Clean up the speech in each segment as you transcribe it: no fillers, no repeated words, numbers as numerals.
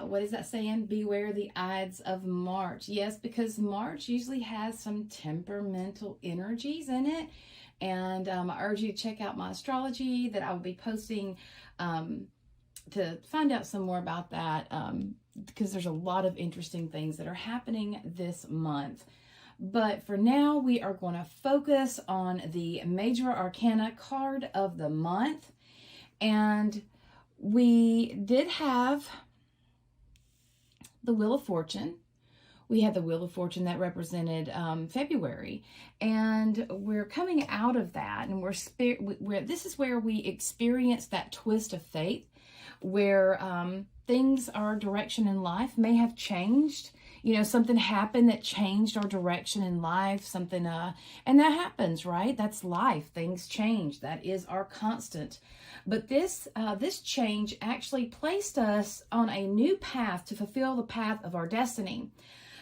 what is that saying? Beware the Ides of March. Yes, because March usually has some temperamental energies in it. And I urge you to check out my astrology that I will be posting to find out some more about that, because there's a lot of interesting things that are happening this month. But for now, we are going to focus on the major arcana card of the month. And we did have the Wheel of Fortune. We had the Wheel of Fortune that represented February, and we're coming out of that, and this is where we experience that twist of fate, where things, our direction in life may have changed. You know, something happened that changed our direction in life, something, and that happens, right? That's life. Things change. That is our constant. But this change actually placed us on a new path to fulfill the path of our destiny.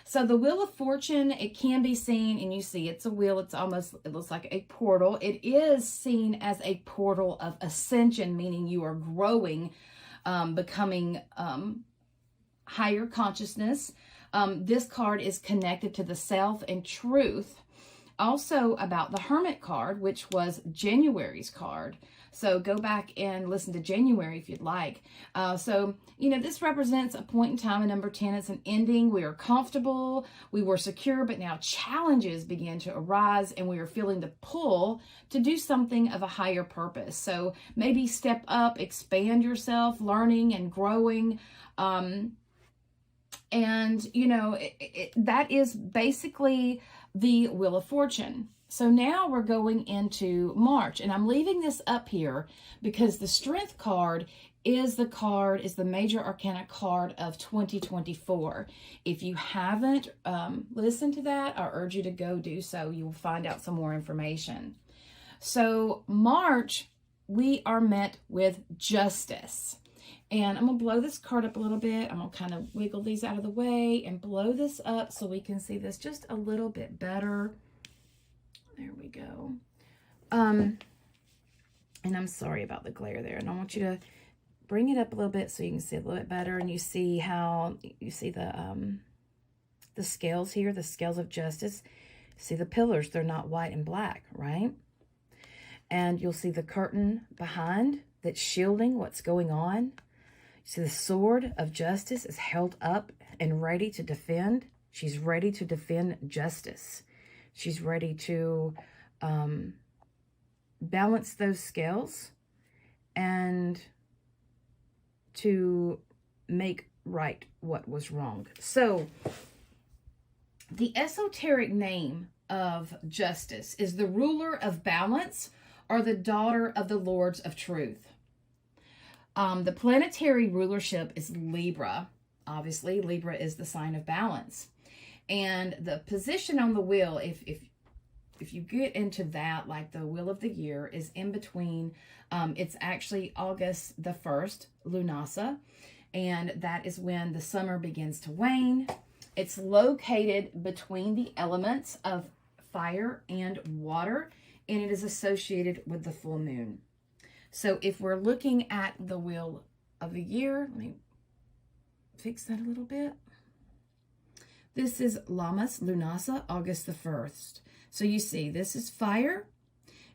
So the Wheel of Fortune, it can be seen, and you see it's a wheel. It looks like a portal. It is seen as a portal of ascension, meaning you are growing, becoming higher consciousness. This card is connected to the self and truth. Also about the Hermit card, which was January's card. So go back and listen to January if you'd like. So, you know, this represents a point in time. And number 10, it's an ending. We are comfortable. We were secure, but now challenges begin to arise, and we are feeling the pull to do something of a higher purpose. So maybe step up, expand yourself, learning and growing. And, you know, that is basically the Wheel of Fortune. So now we're going into March, and I'm leaving this up here because the Strength card is the major arcana card of 2024. If you haven't listened to that, I urge you to go do so. You will find out some more information. So March, we are met with justice. And I'm going to blow this card up a little bit. I'm going to kind of wiggle these out of the way and blow this up so we can see this just a little bit better. There we go. And I'm sorry about the glare there. And I want you to bring it up a little bit so you can see a little bit better. And you see how, you see the scales here, the scales of justice. See the pillars, they're not white and black, right? And you'll see the curtain behind that's shielding what's going on. You see the sword of justice is held up and ready to defend. She's ready to defend justice. She's ready to balance those scales and to make right what was wrong. So the esoteric name of justice is the ruler of balance, or the daughter of the lords of truth. The planetary rulership is Libra. Obviously, Libra is the sign of balance. And the position on the wheel, if you get into that, like the wheel of the year is in between, it's actually August the 1st, Lunasa, and that is when the summer begins to wane. It's located between the elements of fire and water, and it is associated with the full moon. So if we're looking at the wheel of the year, let me fix that a little bit. This is Lammas Lunasa, August the 1st. So you see, this is fire,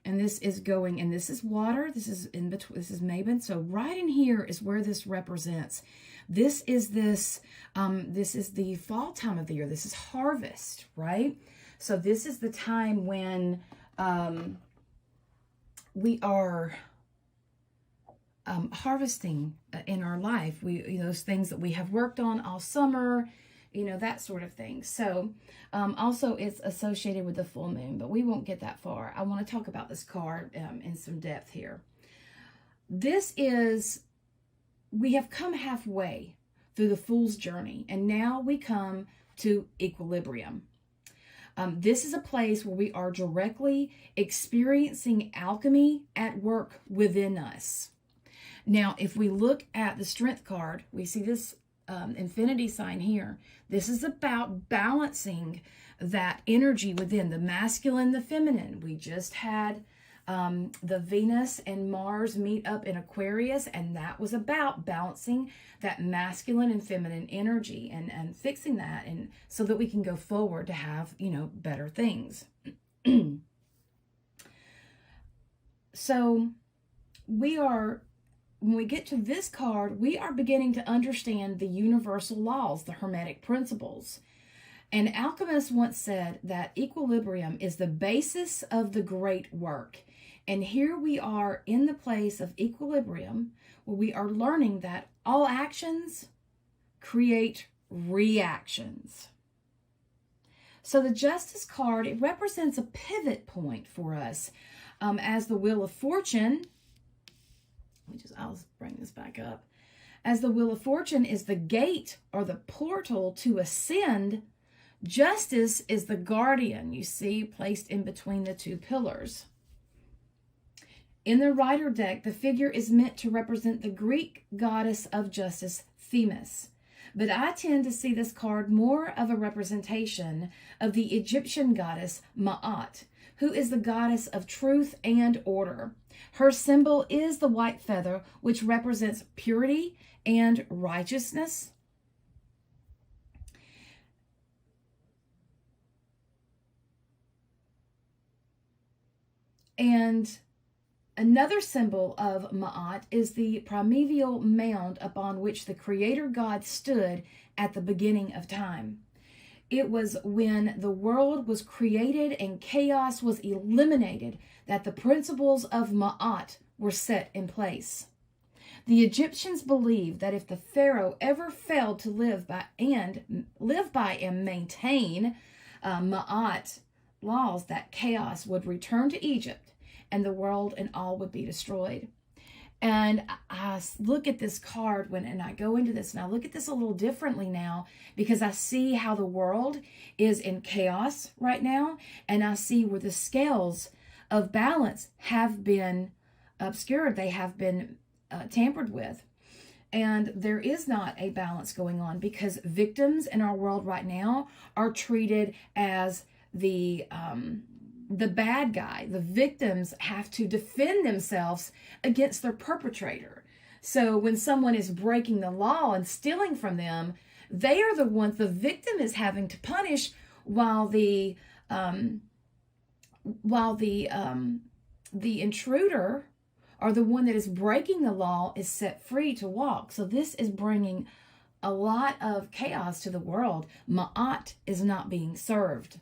and this is going, and this is water. This is in between. This is Mabon. So right in here is where this represents. This is the fall time of the year. This is harvest, right? So this is the time when we are harvesting in our life. Those things that we have worked on all summer, that sort of thing. So also it's associated with the full moon, but we won't get that far. I want to talk about this card in some depth here. We have come halfway through the fool's journey, and now we come to equilibrium. This is a place where we are directly experiencing alchemy at work within us. Now, if we look at the Strength card, we see this infinity sign here. This is about balancing that energy within the masculine, the feminine. We just had the Venus and Mars meet up in Aquarius, and that was about balancing that masculine and feminine energy and fixing that, and so that we can go forward to have, better things. So when we get to this card, we are beginning to understand the universal laws, the Hermetic principles. An alchemist once said that equilibrium is the basis of the great work. And here we are in the place of equilibrium, where we are learning that all actions create reactions. So the Justice card, it represents a pivot point for us, as the Wheel of Fortune. I'll bring this back up. As the Wheel of Fortune is the gate or the portal to ascend, Justice is the guardian, you see, placed in between the two pillars. In the Rider deck, the figure is meant to represent the Greek goddess of justice, Themis. But I tend to see this card more of a representation of the Egyptian goddess Ma'at, who is the goddess of truth and order. Her symbol is the white feather, which represents purity and righteousness. And another symbol of Ma'at is the primeval mound upon which the Creator God stood at the beginning of time. It was when the world was created and chaos was eliminated that the principles of Ma'at were set in place. The Egyptians believed that if the Pharaoh ever failed to live by and maintain Ma'at laws, that chaos would return to Egypt and the world and all would be destroyed. And I look at this card and I go into this and I look at this a little differently now, because I see how the world is in chaos right now, and I see where the scales of balance have been obscured. They have been tampered with. And there is not a balance going on, because victims in our world right now are treated as the bad guy. The victims have to defend themselves against their perpetrator. So when someone is breaking the law and stealing from them, they are the ones the victim is having to punish, while the intruder, or the one that is breaking the law, is set free to walk. So this is bringing a lot of chaos to the world. Ma'at is not being served.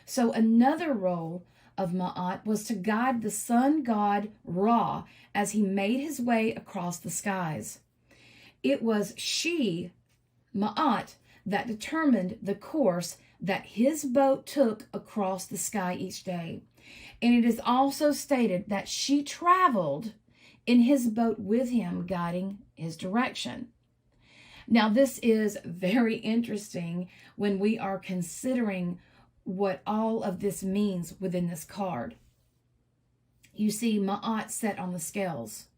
So another role of Ma'at was to guide the sun god Ra as he made his way across the skies. It was she, Ma'at, that determined the course that his boat took across the sky each day. And it is also stated that she traveled in his boat with him, guiding his direction. Now, this is very interesting when we are considering what all of this means within this card. You see Ma'at set on the scales.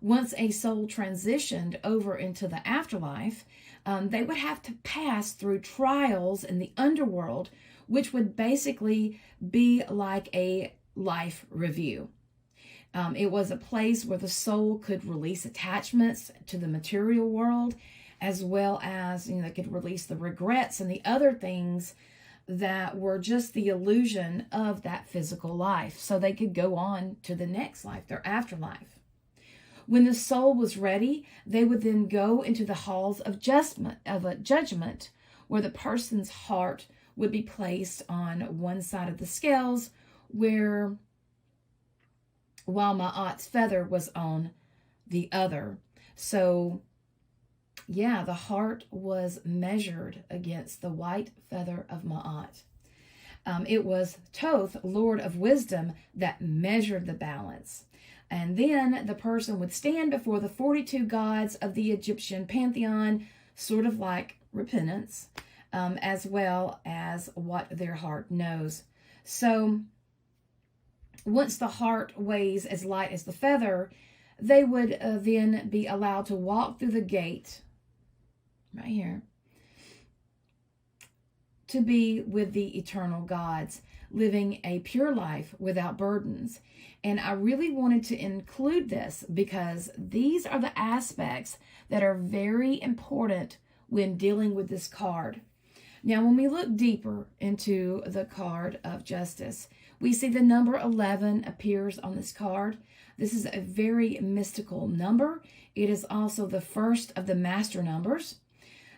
Once a soul transitioned over into the afterlife, they would have to pass through trials in the underworld, which would basically be like a life review. It was a place where the soul could release attachments to the material world, as well as, they could release the regrets and the other things that were just the illusion of that physical life, so they could go on to the next life, their afterlife. When the soul was ready, they would then go into the halls of judgment, where the person's heart would be placed on one side of the scales, while Ma'at's feather was on the other. So the heart was measured against the white feather of Ma'at. It was Thoth, Lord of Wisdom, that measured the balance. And then the person would stand before the 42 gods of the Egyptian pantheon, sort of like repentance, as well as what their heart knows. So once the heart weighs as light as the feather, they would then be allowed to walk through the gate right here to be with the eternal gods, living a pure life without burdens. And I really wanted to include this because these are the aspects that are very important when dealing with this card. Now, when we look deeper into the card of justice, we see the number 11 appears on this card. This is a very mystical number. It is also the first of the master numbers.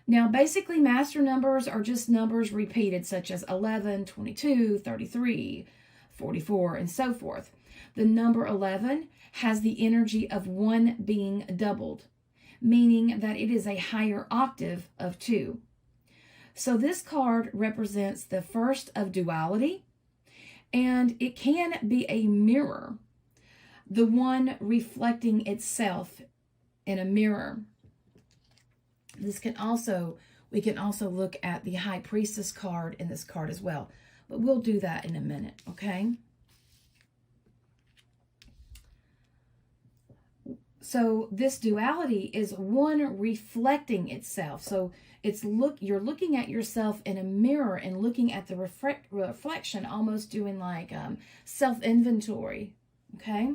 Now, basically, master numbers are just numbers repeated, such as 11, 22, 33, 44, and so forth. The number 11 has the energy of 1 being doubled, meaning that it is a higher octave of 2. So this card represents the first of duality, and it can be a mirror, the one reflecting itself in a mirror. We can also look at the High Priestess card in this card as well, but we'll do that in a minute, okay? So this duality is one reflecting itself. So you're looking at yourself in a mirror and looking at the reflection, almost doing like self-inventory, okay?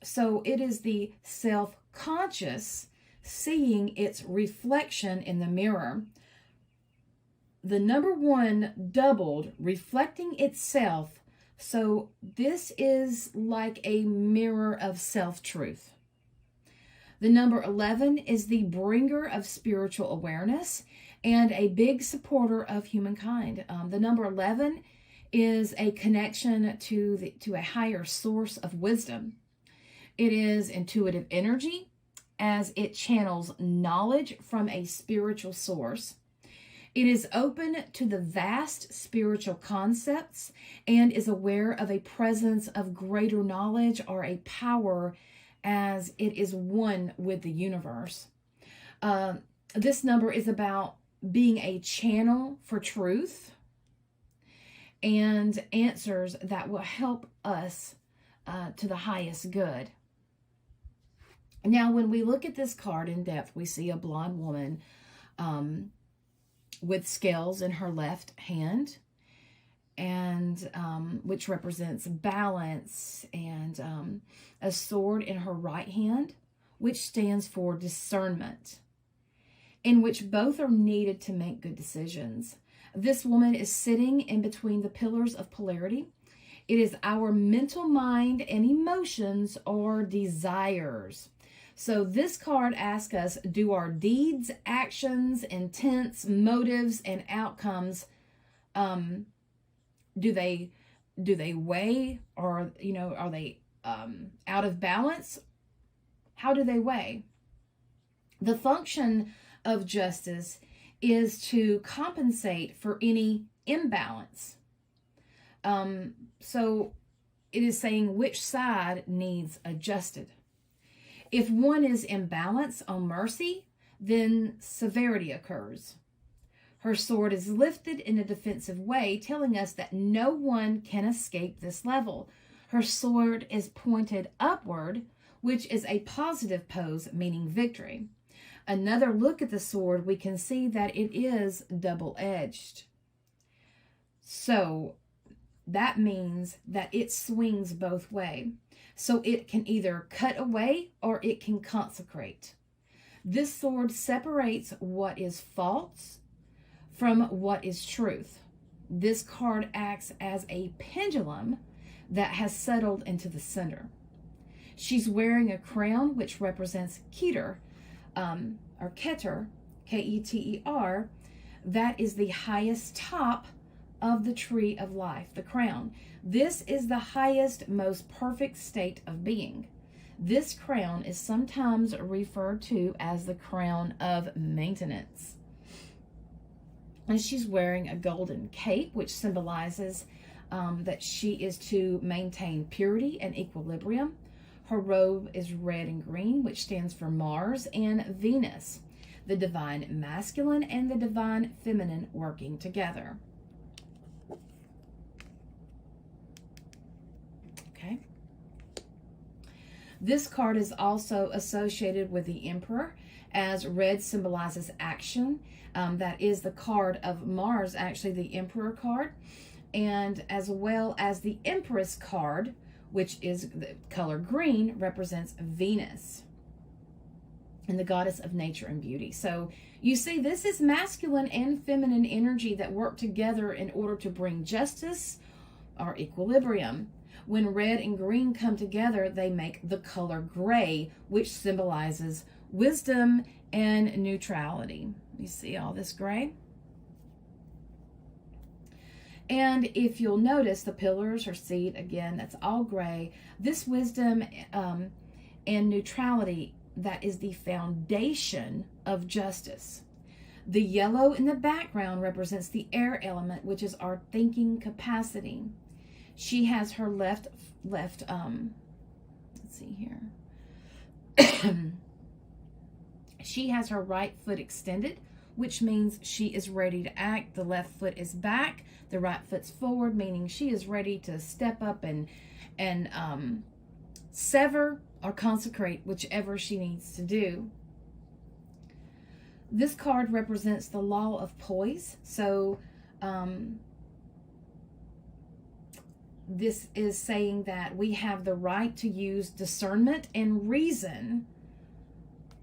So it is the self-conscious seeing its reflection in the mirror. The number 1 doubled, reflecting itself. So this is like a mirror of self-truth. The number 11 is the bringer of spiritual awareness and a big supporter of humankind. The number 11 is a connection to a higher source of wisdom. It is intuitive energy, as it channels knowledge from a spiritual source. It is open to the vast spiritual concepts and is aware of a presence of greater knowledge or a power as it is one with the universe. This number is about being a channel for truth and answers that will help us to the highest good. Now, when we look at this card in depth, we see a blonde woman with scales in her left hand, and which represents balance, and a sword in her right hand, which stands for discernment, in which both are needed to make good decisions. This woman is sitting in between the pillars of polarity. It is our mental mind and emotions or desires. So this card asks us, do our deeds, actions, intents, motives, and outcomes, do they weigh, or, are they out of balance? How do they weigh? The function of justice is to compensate for any imbalance. So it is saying which side needs adjusted. If one is imbalanced on mercy, then severity occurs. Her sword is lifted in a defensive way, telling us that no one can escape this level. Her sword is pointed upward, which is a positive pose, meaning victory. Another look at the sword, we can see that it is double-edged. So that means that it swings both ways. So it can either cut away or it can consecrate. This sword separates what is false from what is truth. This card acts as a pendulum that has settled into the center. She's wearing a crown which represents Keter, or Keter, K-E-T-E-R. That is the highest top of the tree of life, the crown. This is the highest, most perfect state of being. This crown is sometimes referred to as the crown of maintenance. And she's wearing a golden cape, which symbolizes that she is to maintain purity and equilibrium. Her robe is red and green, which stands for Mars and Venus, the divine masculine and the divine feminine working together. Okay. This card is also associated with the Emperor, as red symbolizes action. That is the card of Mars, actually the Emperor card, and as well as the Empress card, which is the color green, represents Venus and the goddess of nature and beauty. So you see, this is masculine and feminine energy that work together in order to bring justice or equilibrium. When red and green come together, they make the color gray, which symbolizes wisdom and neutrality. You see all this gray? And if you'll notice, the pillars, her seat, again, that's all gray. This wisdom and neutrality, that is the foundation of justice. The yellow in the background represents the air element, which is our thinking capacity. She has her let's see here. She has her right foot extended, which means she is ready to act. The left foot is back, the right foot's forward, meaning she is ready to step up and sever or consecrate whichever she needs to do. This card represents the law of poise. So this is saying that we have the right to use discernment and reason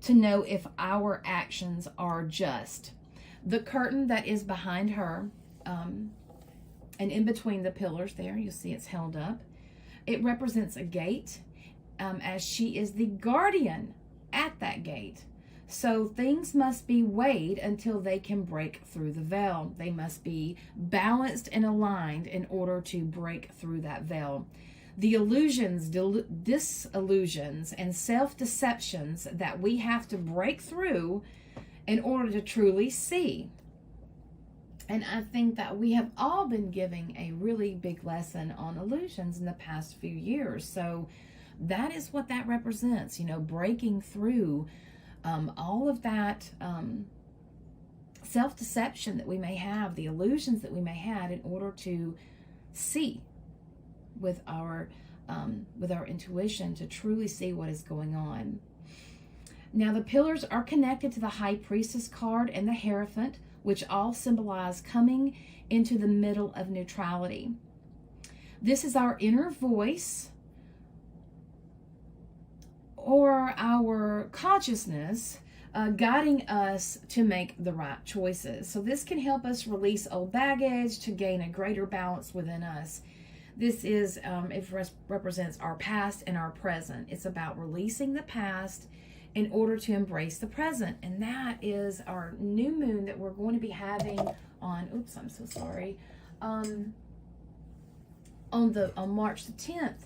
to know if our actions are just. The curtain that is behind her and in between the pillars there, you'll see it's held up. It represents a gate, as she is the guardian at that gate. So things must be weighed until they can break through the veil. They must be balanced and aligned in order to break through that veil. The illusions, disillusions, and self-deceptions that we have to break through in order to truly see. And I think that we have all been giving a really big lesson on illusions in the past few years. So that is what that represents, you know, breaking through all of that self-deception that we may have, the illusions that we may have, in order to see with our intuition, to truly see what is going on. Now, the pillars are connected to the High Priestess card and the Hierophant, which all symbolize coming into the middle of neutrality. This is our inner voice, or our consciousness, guiding us to make the right choices. So this can help us release old baggage to gain a greater balance within us. This is, it represents our past and our present. It's about releasing the past in order to embrace the present. And that is our new moon that we're going to be having on, oops, I'm so sorry, on March the 10th.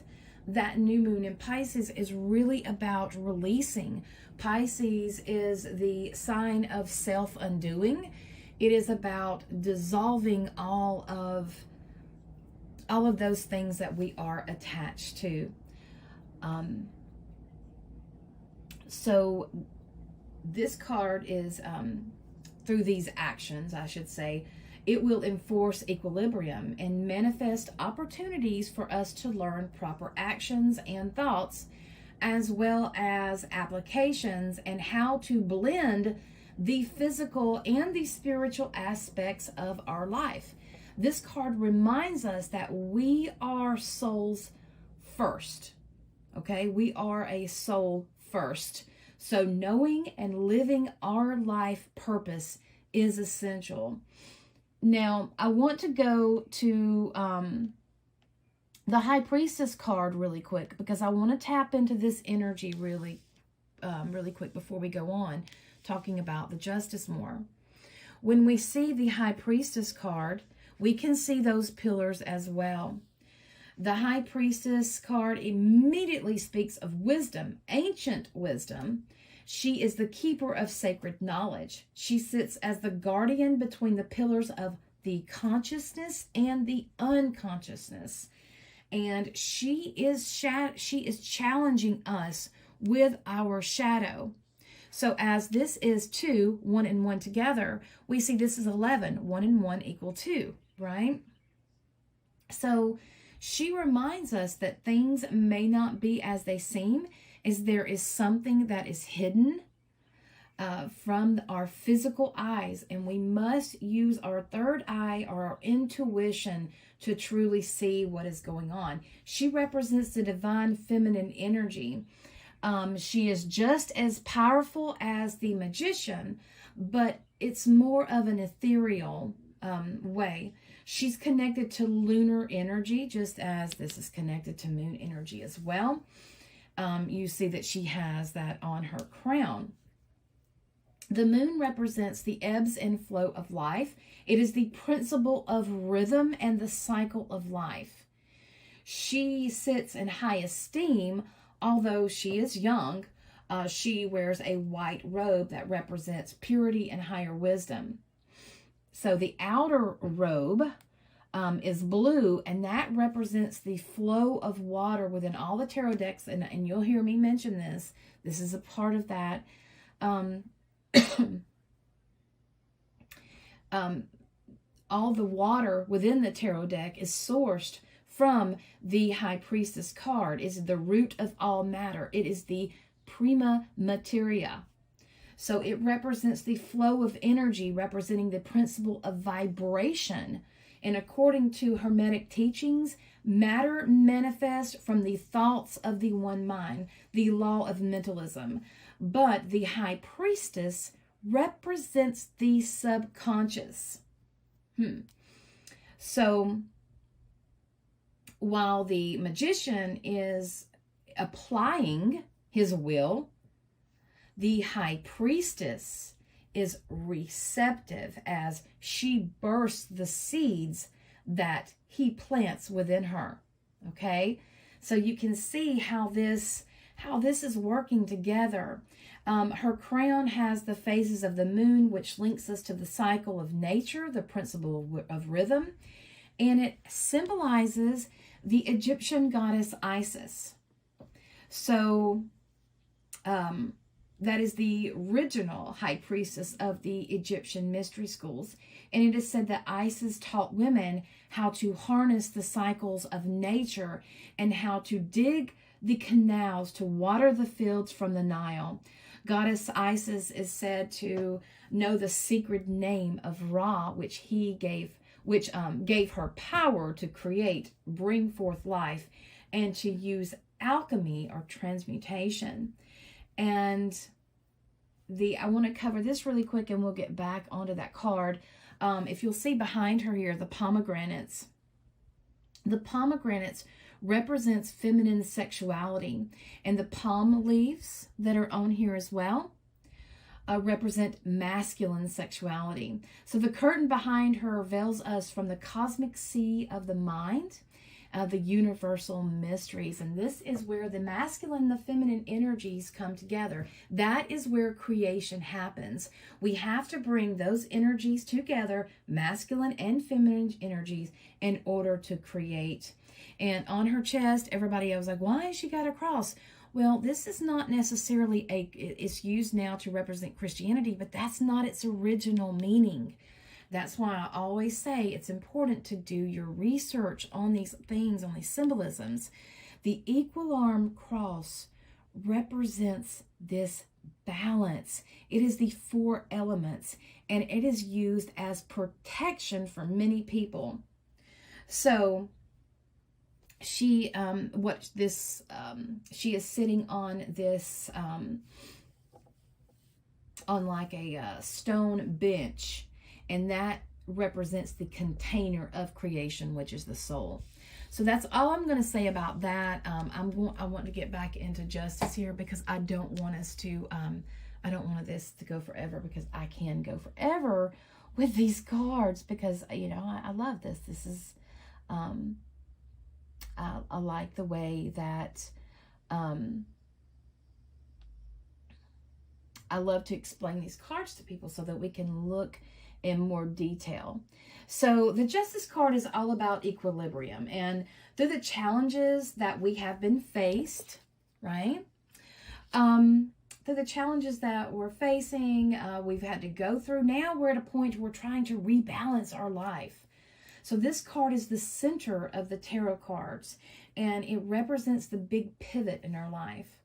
That new moon in Pisces is really about releasing. Pisces is the sign of self-undoing. It is about dissolving all of those things that we are attached to. So this card is, through these actions, I should say, it will enforce equilibrium and manifest opportunities for us to learn proper actions and thoughts, as well as applications and how to blend the physical and the spiritual aspects of our life. This card reminds us that we are souls first. Okay, we are a soul first. So knowing and living our life purpose is essential. Now, I want to go to the High Priestess card really quick, because I want to tap into this energy really quick before we go on talking about the justice more. When we see the High Priestess card, we can see those pillars as well. The High Priestess card immediately speaks of wisdom, ancient wisdom. She is the keeper of sacred knowledge. She sits as the guardian between the pillars of the consciousness and the unconsciousness. And she is challenging us with our shadow. So as this is 2, 1 and 1 together, we see this is 11. 1 and 1 equal 2, right? So she reminds us that things may not be as they seem, as there is something that is hidden from our physical eyes, and we must use our third eye or our intuition to truly see what is going on. She represents the divine feminine energy. She is just as powerful as the magician, but it's more of an ethereal way. She's connected to lunar energy, just as this is connected to moon energy as well. You see that she has that on her crown. The moon represents the ebbs and flow of life. It is the principle of rhythm and the cycle of life. She sits in high esteem, although she is young. She wears a white robe that represents purity and higher wisdom. So the outer robe is blue, and that represents the flow of water within all the tarot decks. And you'll hear me mention this. This is a part of that. All the water within the tarot deck is sourced from the High Priestess card. It's the root of all matter. It is the prima materia. So it represents the flow of energy, representing the principle of vibration. And according to Hermetic teachings, matter manifests from the thoughts of the one mind, the law of mentalism. But the High Priestess represents the subconscious. So while the magician is applying his will, the High Priestess is receptive as she bursts the seeds that he plants within her. Okay? So you can see how this is working together. Her crown has the phases of the moon, which links us to the cycle of nature, the principle of rhythm, and it symbolizes the Egyptian goddess Isis. So that is the original high priestess of the Egyptian mystery schools. And it is said that Isis taught women how to harness the cycles of nature and how to dig the canals to water the fields from the Nile. Goddess Isis is said to know the secret name of Ra, which gave her power to create, bring forth life, and to use alchemy or transmutation. And I want to cover this really quick, and we'll get back onto that card. If you'll see behind her here, the pomegranates. The pomegranates represents feminine sexuality, and the palm leaves that are on here as well represent masculine sexuality. So the curtain behind her veils us from the cosmic sea of the mind, the universal mysteries. And this is where the masculine and the feminine energies come together. That is where creation happens. We have to bring those energies together, masculine and feminine energies, in order to create. And on her chest, everybody was like, why has she got a cross? Well, this is not necessarily it's used now to represent Christianity, but that's not its original meaning. That's why I always say it's important to do your research on these things, on these symbolisms. The equal arm cross represents this balance. It is the 4 elements, and it is used as protection for many people. So she she is sitting on this on like a stone bench, and that represents the container of creation, which is the soul. So that's all I'm going to say about that. I want to get back into justice here, because I don't want us to I don't want this to go forever, because I can go forever with these cards, because I love this. This is I like the way that I love to explain these cards to people so that we can look in more detail. So the Justice card is all about equilibrium, and through the challenges that we have been faced, right? Through the challenges that we're facing, we've had to go through. Now we're at a point where we're trying to rebalance our life. So this card is the center of the tarot cards, and it represents the big pivot in our life.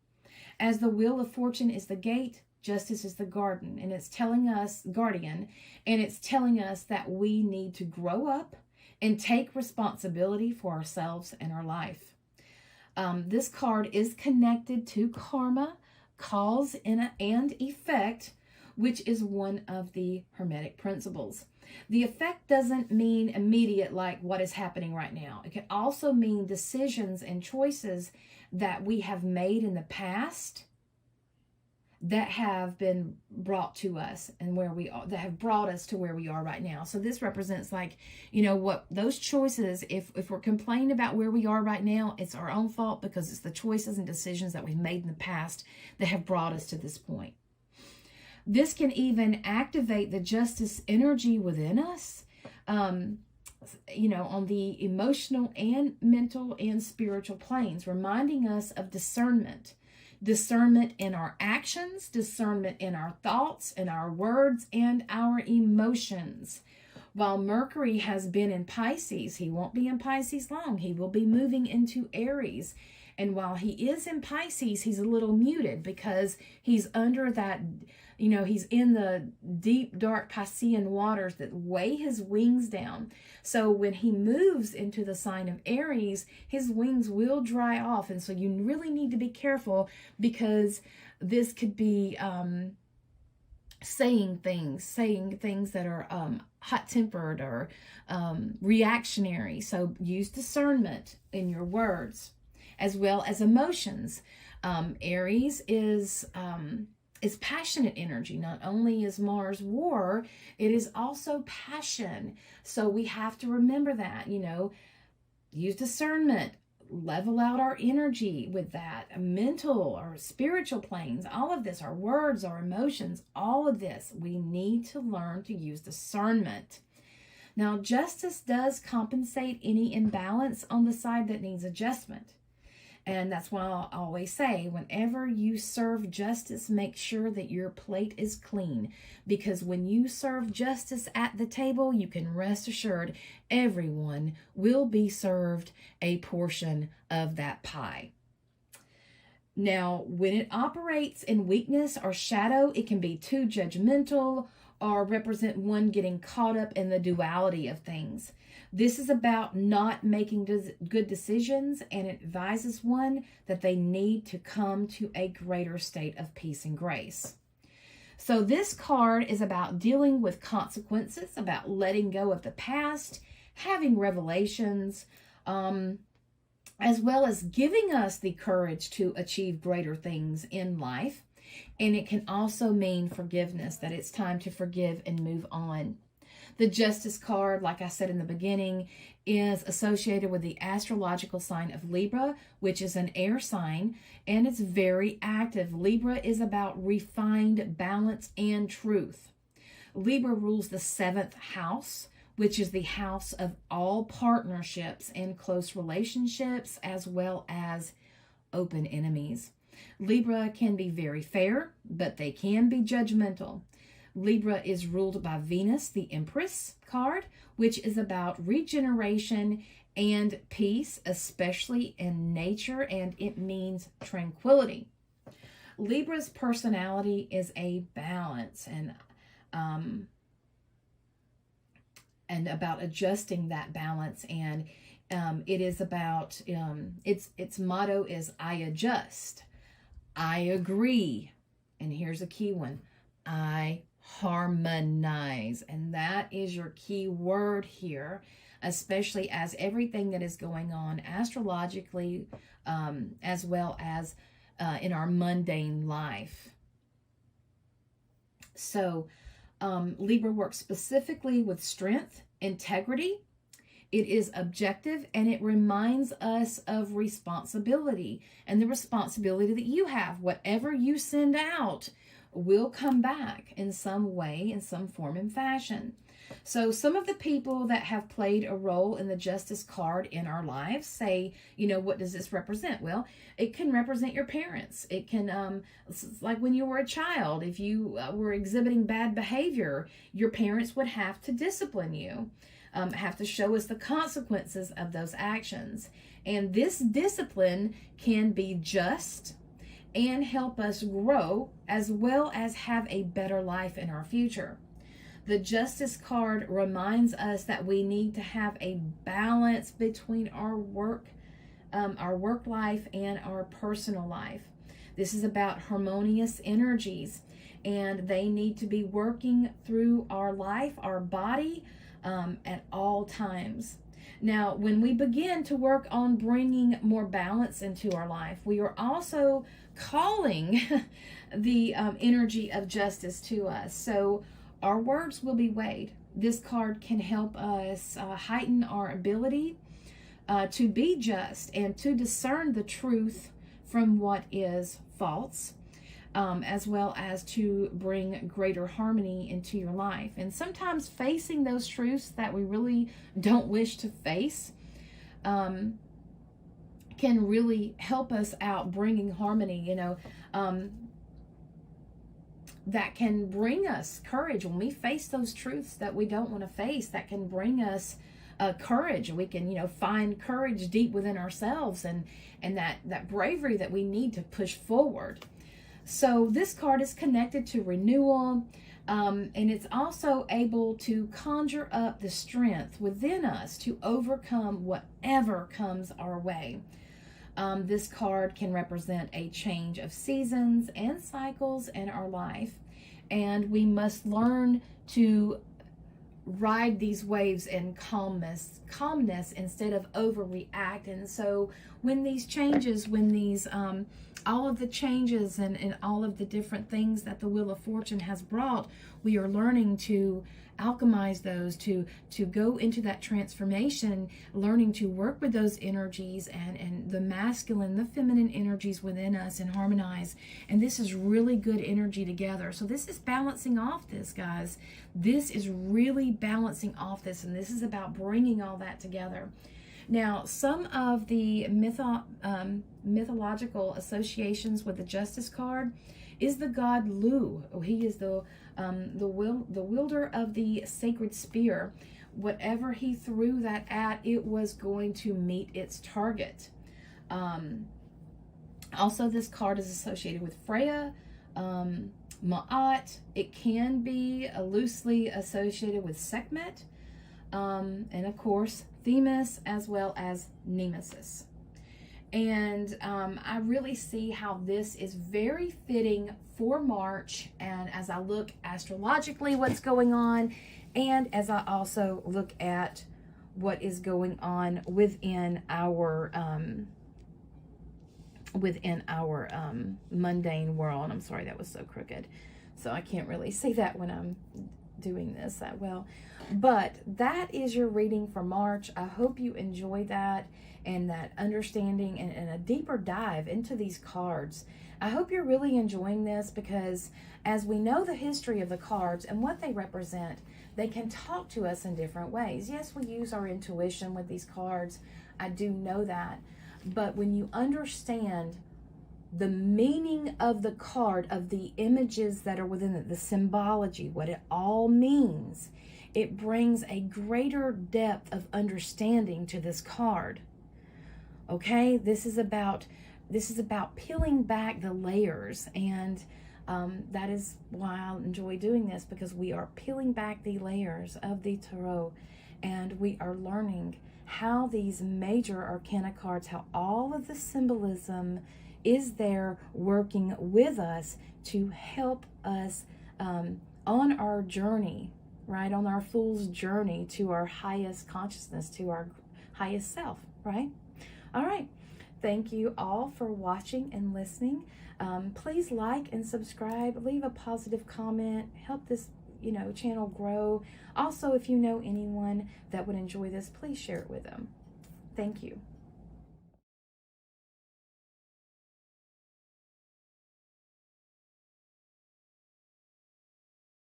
As the Wheel of Fortune is the gate, Justice is the garden, and it's telling us, guardian, and it's telling us that we need to grow up and take responsibility for ourselves and our life. This card is connected to karma, cause and effect, which is one of the Hermetic principles. The effect doesn't mean immediate, like what is happening right now. It can also mean decisions and choices that we have made in the past that have been brought to us and where we are, that have brought us to where we are right now. So this represents, like, you know, what those choices, if we're complaining about where we are right now, it's our own fault, because it's the choices and decisions that we've made in the past that have brought us to this point. This can even activate the justice energy within us, you know, on the emotional and mental and spiritual planes, reminding us of discernment. Discernment in our actions, discernment in our thoughts, in our words, and our emotions. While Mercury has been in Pisces, he won't be in Pisces long. He will be moving into Aries. And while he is in Pisces, he's a little muted because he's under that, you know, he's in the deep, dark Piscean waters that weigh his wings down. So when he moves into the sign of Aries, his wings will dry off. And so you really need to be careful, because this could be saying things that are hot-tempered or reactionary. So use discernment in your words, as well as emotions. Aries is passionate energy. Not only is Mars war, it is also passion. So we have to remember that, you know, use discernment, level out our energy with that, mental or spiritual planes, all of this, our words, our emotions, all of this, we need to learn to use discernment. Now, justice does compensate any imbalance on the side that needs adjustment. And that's why I'll always say, whenever you serve justice, make sure that your plate is clean. Because when you serve justice at the table, you can rest assured everyone will be served a portion of that pie. Now, when it operates in weakness or shadow, it can be too judgmental or represent one getting caught up in the duality of things. This is about not making good decisions, and it advises one that they need to come to a greater state of peace and grace. So this card is about dealing with consequences, about letting go of the past, having revelations, as well as giving us the courage to achieve greater things in life. And it can also mean forgiveness, that it's time to forgive and move on. The Justice card, like I said in the beginning, is associated with the astrological sign of Libra, which is an air sign, and it's very active. Libra is about refined balance and truth. Libra rules the 7th house, which is the house of all partnerships and close relationships, as well as open enemies. Libra can be very fair, but they can be judgmental. Libra is ruled by Venus, the Empress card, which is about regeneration and peace, especially in nature, and it means tranquility. Libra's personality is a balance and about adjusting that balance, and it is about its motto is I adjust, I agree, and here's a key one, I harmonize. And that is your key word here, especially as everything that is going on astrologically, as well as in our mundane life. So Libra works specifically with strength, integrity. It is objective, and it reminds us of responsibility and the responsibility that you have. Whatever you send out will come back in some way, in some form and fashion. So some of the people that have played a role in the Justice card in our lives say, you know, what does this represent? Well, it can represent your parents. It can, like when you were a child, if you were exhibiting bad behavior, your parents would have to discipline you, have to show us the consequences of those actions. And this discipline can be just, and help us grow, as well as have a better life in our future. The Justice card reminds us that we need to have a balance between our work life and our personal life. This is about harmonious energies, and they need to be working through our life, our body, at all times. Now, when we begin to work on bringing more balance into our life, we are also calling the energy of justice to us. So our words will be weighed. This card can help us heighten our ability to be just and to discern the truth from what is false, as well as to bring greater harmony into your life. And sometimes facing those truths that we really don't wish to face can really help us out bringing harmony, that can bring us courage. When we face those truths that we don't want to face, that can bring us courage. We can, find courage deep within ourselves, and that bravery that we need to push forward. So this card is connected to renewal, and it's also able to conjure up the strength within us to overcome whatever comes our way. This card can represent a change of seasons and cycles in our life, and we must learn to ride these waves in calmness instead of overreact. And so when these changes, all of the changes and all of the different things that the Wheel of Fortune has brought, we are learning to alchemize those, to go into that transformation, learning to work with those energies and the masculine, the feminine energies within us, and harmonize. And this is really good energy together. So this is balancing off this, guys. This is really balancing off this, and this is about bringing all that together. Now, some of the mythological associations with the Justice card is the god Lu. He is the wielder of the sacred spear. Whatever he threw that at, it was going to meet its target. Also, this card is associated with Freya, Ma'at. It can be loosely associated with Sekhmet, and of course Themis, as well as Nemesis. And I really see how this is very fitting for March, and as I look astrologically what's going on, and as I also look at what is going on within our mundane world. I'm sorry, that was so crooked, so I can't really see that when I'm doing this that well. But that is your reading for March. I hope you enjoy that and that understanding and a deeper dive into these cards. I hope you're really enjoying this, because as we know the history of the cards and what they represent, they can talk to us in different ways. Yes, we use our intuition with these cards. I do know that. But when you understand the meaning of the card, of the images that are within it, the symbology, what it all means, it brings a greater depth of understanding to this card. Okay, this is about peeling back the layers, and that is why I enjoy doing this, because we are peeling back the layers of the tarot, and we are learning how these major arcana cards, how all of the symbolism is there working with us to help us on our journey, right? On our fool's journey to our highest consciousness, to our highest self, right? All right. Thank you all for watching and listening. Please like and subscribe, leave a positive comment, help this channel grow. Also, if you know anyone that would enjoy this, please share it with them. Thank you.